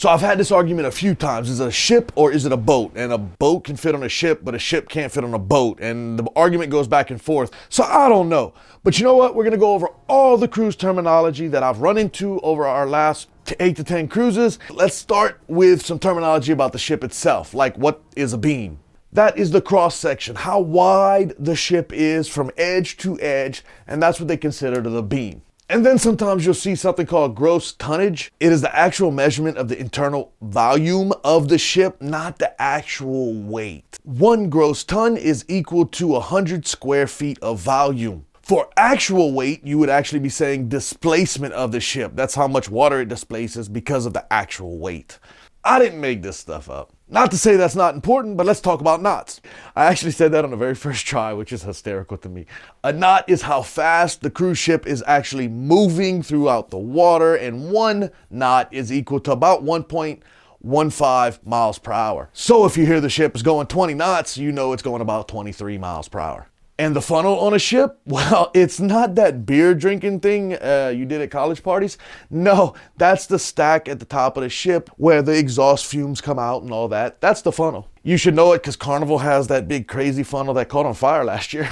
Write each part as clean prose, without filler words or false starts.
So I've had this argument a few times. Is it a ship or is it a boat? And a boat can fit on a ship, but a ship can't fit on a boat. And the argument goes back and forth. So I don't know. But you know what? We're going to go over all the cruise terminology that I've run into over our last 8 to 10 cruises. Let's start with some terminology about the ship itself. Like, what is a beam? That is the cross section, how wide the ship is from edge to edge. And that's what they consider the beam. And then sometimes you'll see something called gross tonnage. It is the actual measurement of the internal volume of the ship, not the actual weight. 1 gross ton is equal to 100 square feet of volume. For actual weight, you would actually be saying displacement of the ship. That's how much water it displaces because of the actual weight. I didn't make this stuff up. Not to say that's not important, but let's talk about knots. I actually said that on the very first try, which is hysterical to me. A knot is how fast the cruise ship is actually moving throughout the water, and 1 knot is equal to about 1.15 miles per hour. So if you hear the ship is going 20 knots, you know it's going about 23 miles per hour. And the funnel on a ship? Well, it's not that beer drinking thing you did at college parties. No, that's the stack at the top of the ship where the exhaust fumes come out and all that. That's the funnel. You should know it because Carnival has that big crazy funnel that caught on fire last year.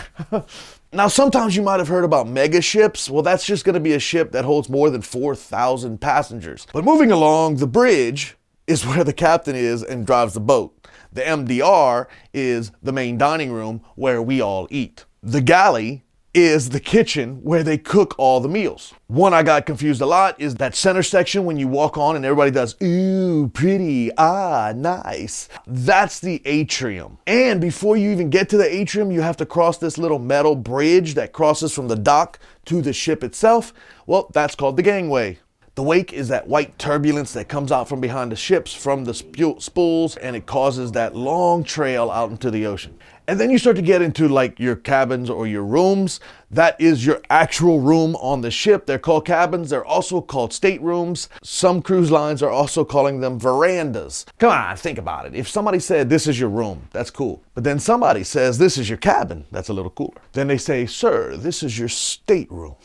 Now, sometimes you might have heard about mega ships. Well, that's just going to be a ship that holds more than 4,000 passengers. But moving along, the bridge is where the captain is and drives the boat. The MDR is the main dining room where we all eat. The galley is the kitchen where they cook all the meals. One I got confused a lot is that center section when you walk on and everybody does, ooh, pretty, ah, nice. That's the atrium. And before you even get to the atrium, you have to cross this little metal bridge that crosses from the dock to the ship itself. Well, that's called the gangway. The wake is that white turbulence that comes out from behind the ships from the spools, and it causes that long trail out into the ocean. And then you start to get into like your cabins or your rooms. That is your actual room on the ship. They're called cabins. They're also called staterooms. Some cruise lines are also calling them verandas. Come on, think about it. If somebody said this is your room, that's cool. But then somebody says this is your cabin, that's a little cooler. Then they say, sir, this is your stateroom.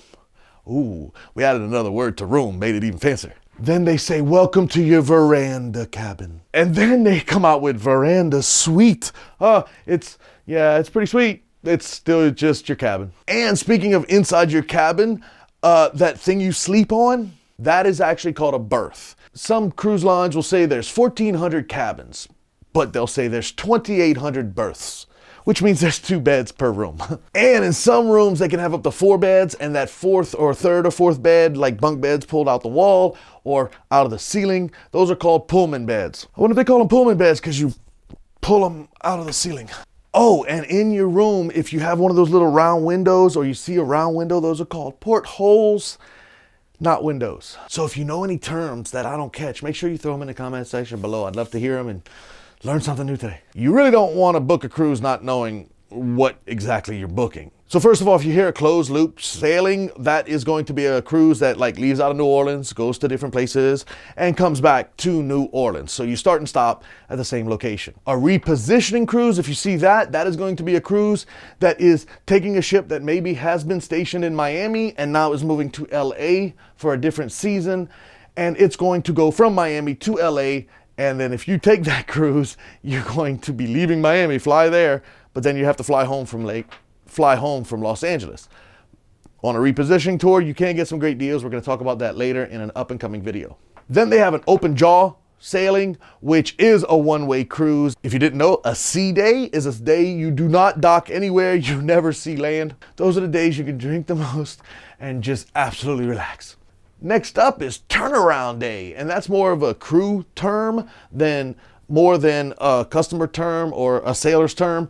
Ooh, we added another word to room, made it even fancier. Then they say, welcome to your veranda cabin. And then they come out with veranda suite. It's pretty sweet. It's still just your cabin. And speaking of inside your cabin, that thing you sleep on, that is actually called a berth. Some cruise lines will say there's 1,400 cabins, but they'll say there's 2,800 berths, which means there's 2 beds per room. And in some rooms, they can have up to 4 beds, and that 4th or 3rd or 4th bed, like bunk beds pulled out the wall or out of the ceiling, those are called Pullman beds. I wonder if they call them Pullman beds because you pull them out of the ceiling. Oh, and in your room, if you have one of those little round windows or you see a round window, those are called portholes, not windows. So if you know any terms that I don't catch, make sure you throw them in the comment section below. I'd love to hear them and learn something new today. You really don't want to book a cruise not knowing what exactly you're booking. So first of all, if you hear a closed loop sailing, that is going to be a cruise that like leaves out of New Orleans, goes to different places, and comes back to New Orleans. So you start and stop at the same location. A repositioning cruise, if you see that, that is going to be a cruise that is taking a ship that maybe has been stationed in Miami and now is moving to LA for a different season. And it's going to go from Miami to LA. And then if you take that cruise, you're going to be leaving Miami, fly there, but then you have to fly home from Los Angeles. On a repositioning tour, you can get some great deals. We're going to talk about that later in an up and coming video. Then they have an open jaw sailing, which is a one-way cruise. If you didn't know, a sea day is a day you do not dock anywhere, you never see land. Those are the days you can drink the most and just absolutely relax. Next up is turnaround day, and that's more of a crew term than a customer term or a sailor's term.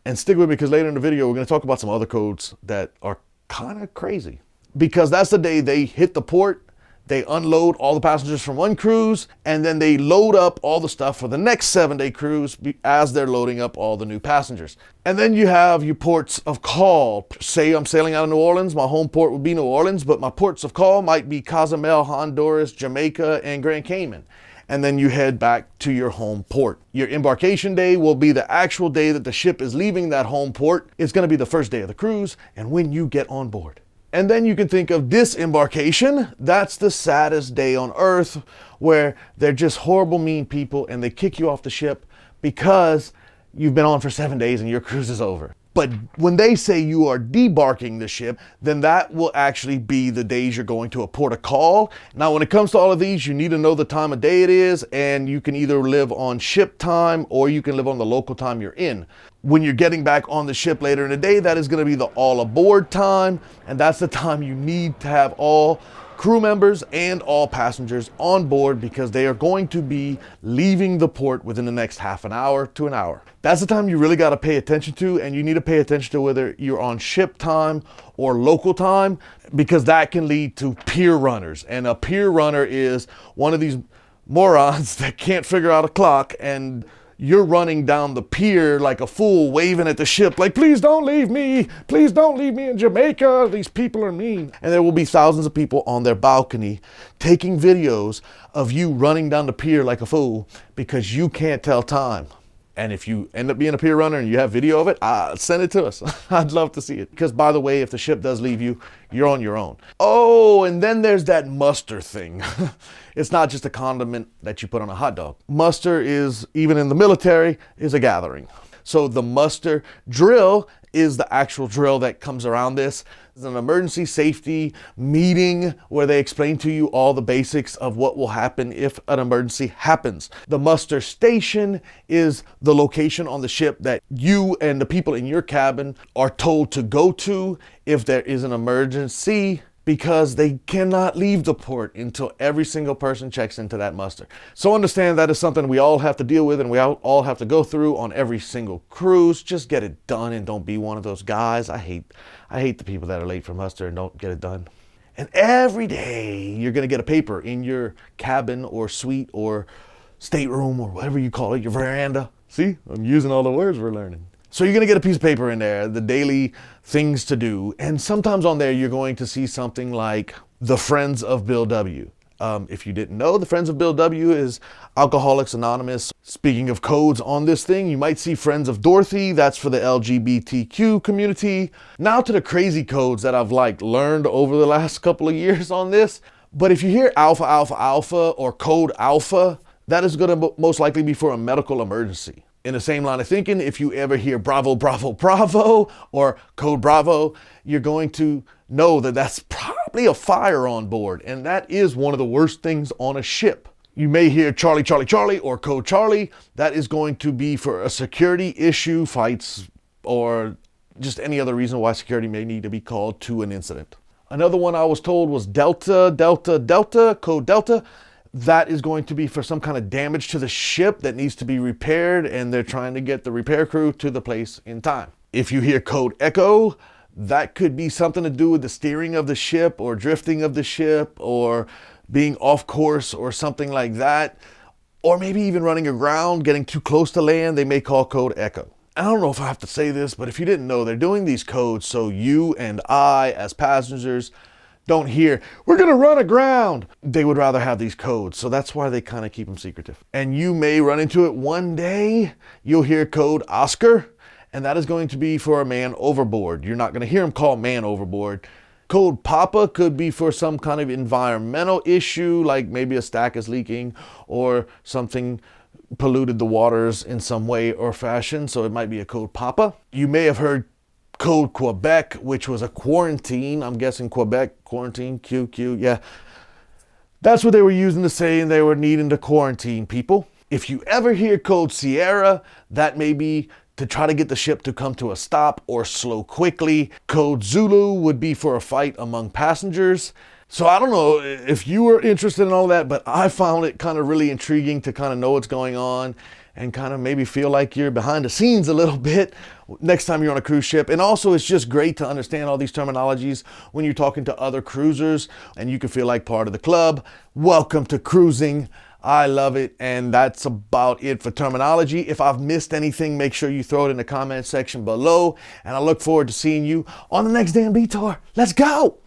And stick with me because later in the video, we're going to talk about some other codes that are kind of crazy. Because that's the day they hit the port, they unload all the passengers from one cruise, and then they load up all the stuff for the next 7-day cruise as they're loading up all the new passengers. And then you have your ports of call. Say I'm sailing out of New Orleans, my home port would be New Orleans, but my ports of call might be Cozumel, Honduras, Jamaica, and Grand Cayman. And then you head back to your home port. Your embarkation day will be the actual day that the ship is leaving that home port. It's going to be the first day of the cruise and when you get on board. And then you can think of disembarkation. That's the saddest day on earth, where they're just horrible, mean people and they kick you off the ship because you've been on for 7 days and your cruise is over. But when they say you are debarking the ship, then that will actually be the days you're going to a port of call. Now, when it comes to all of these, you need to know the time of day it is, and you can either live on ship time or you can live on the local time you're in. When you're getting back on the ship later in the day, that is going to be the all aboard time, and that's the time you need to have all crew members and all passengers on board, because they are going to be leaving the port within the next half an hour to an hour. That's the time you really got to pay attention to, and you need to pay attention to whether you're on ship time or local time, because that can lead to pier runners. And a pier runner is one of these morons that can't figure out a clock, and you're running down the pier like a fool, waving at the ship like, please don't leave me. Please don't leave me in Jamaica. These people are mean. And there will be thousands of people on their balcony taking videos of you running down the pier like a fool because you can't tell time. And if you end up being a pier runner and you have video of it, send it to us. I'd love to see it. Because, by the way, if the ship does leave you, you're on your own. Oh, and then there's that muster thing. It's not just a condiment that you put on a hot dog. Muster is, even in the military, is a gathering. So the muster drill is the actual drill that comes around this. It's an emergency safety meeting where they explain to you all the basics of what will happen if an emergency happens. The muster station is the location on the ship that you and the people in your cabin are told to go to if there is an emergency, because they cannot leave the port until every single person checks into that muster. So understand that is something we all have to deal with and we all have to go through on every single cruise. Just get it done and don't be one of those guys. I hate the people that are late for muster and don't get it done. And every day you're gonna get a paper in your cabin or suite or stateroom or whatever you call it, your veranda. See, I'm using all the words we're learning. So you're going to get a piece of paper in there, the daily things to do. And sometimes on there, you're going to see something like the Friends of Bill W. If you didn't know, the Friends of Bill W is Alcoholics Anonymous. Speaking of codes on this thing, you might see Friends of Dorothy. That's for the LGBTQ community. Now to the crazy codes that I've learned over the last couple of years on this. But if you hear Alpha, Alpha, Alpha or Code Alpha, that is going to most likely be for a medical emergency. In the same line of thinking, if you ever hear Bravo, Bravo, Bravo or Code Bravo, you're going to know that that's probably a fire on board. And that is one of the worst things on a ship. You may hear Charlie, Charlie, Charlie or Code Charlie. That is going to be for a security issue, fights, or just any other reason why security may need to be called to an incident. Another one I was told was Delta, Delta, Delta, Code Delta. That is going to be for some kind of damage to the ship that needs to be repaired, and they're trying to get the repair crew to the place in time. If you hear Code Echo, that could be something to do with the steering of the ship or drifting of the ship or being off course or something like that. Or maybe even running aground, getting too close to land, they may call Code Echo. I don't know if I have to say this, but if you didn't know, they're doing these codes so you and I, as passengers, don't hear, we're going to run aground. They would rather have these codes, so that's why they kind of keep them secretive. And you may run into it one day. You'll hear Code Oscar, and that is going to be for a man overboard. You're not going to hear him call man overboard. Code Papa could be for some kind of environmental issue, like maybe a stack is leaking or something polluted the waters in some way or fashion, so it might be a Code Papa. You may have heard Code Quebec, which was a quarantine. I'm guessing Quebec, quarantine, QQ, yeah. That's what they were using to say, and they were needing to quarantine people. If you ever hear Code Sierra, that may be to try to get the ship to come to a stop or slow quickly. Code Zulu would be for a fight among passengers. So I don't know if you were interested in all that, but I found it kind of really intriguing to kind of know what's going on and kind of maybe feel like you're behind the scenes a little bit next time you're on a cruise ship. And also it's just great to understand all these terminologies when you're talking to other cruisers and you can feel like part of the club. Welcome to cruising. I love it. And that's about it for terminology. If I've missed anything, make sure you throw it in the comment section below. And I look forward to seeing you on the next damn detour. Let's go.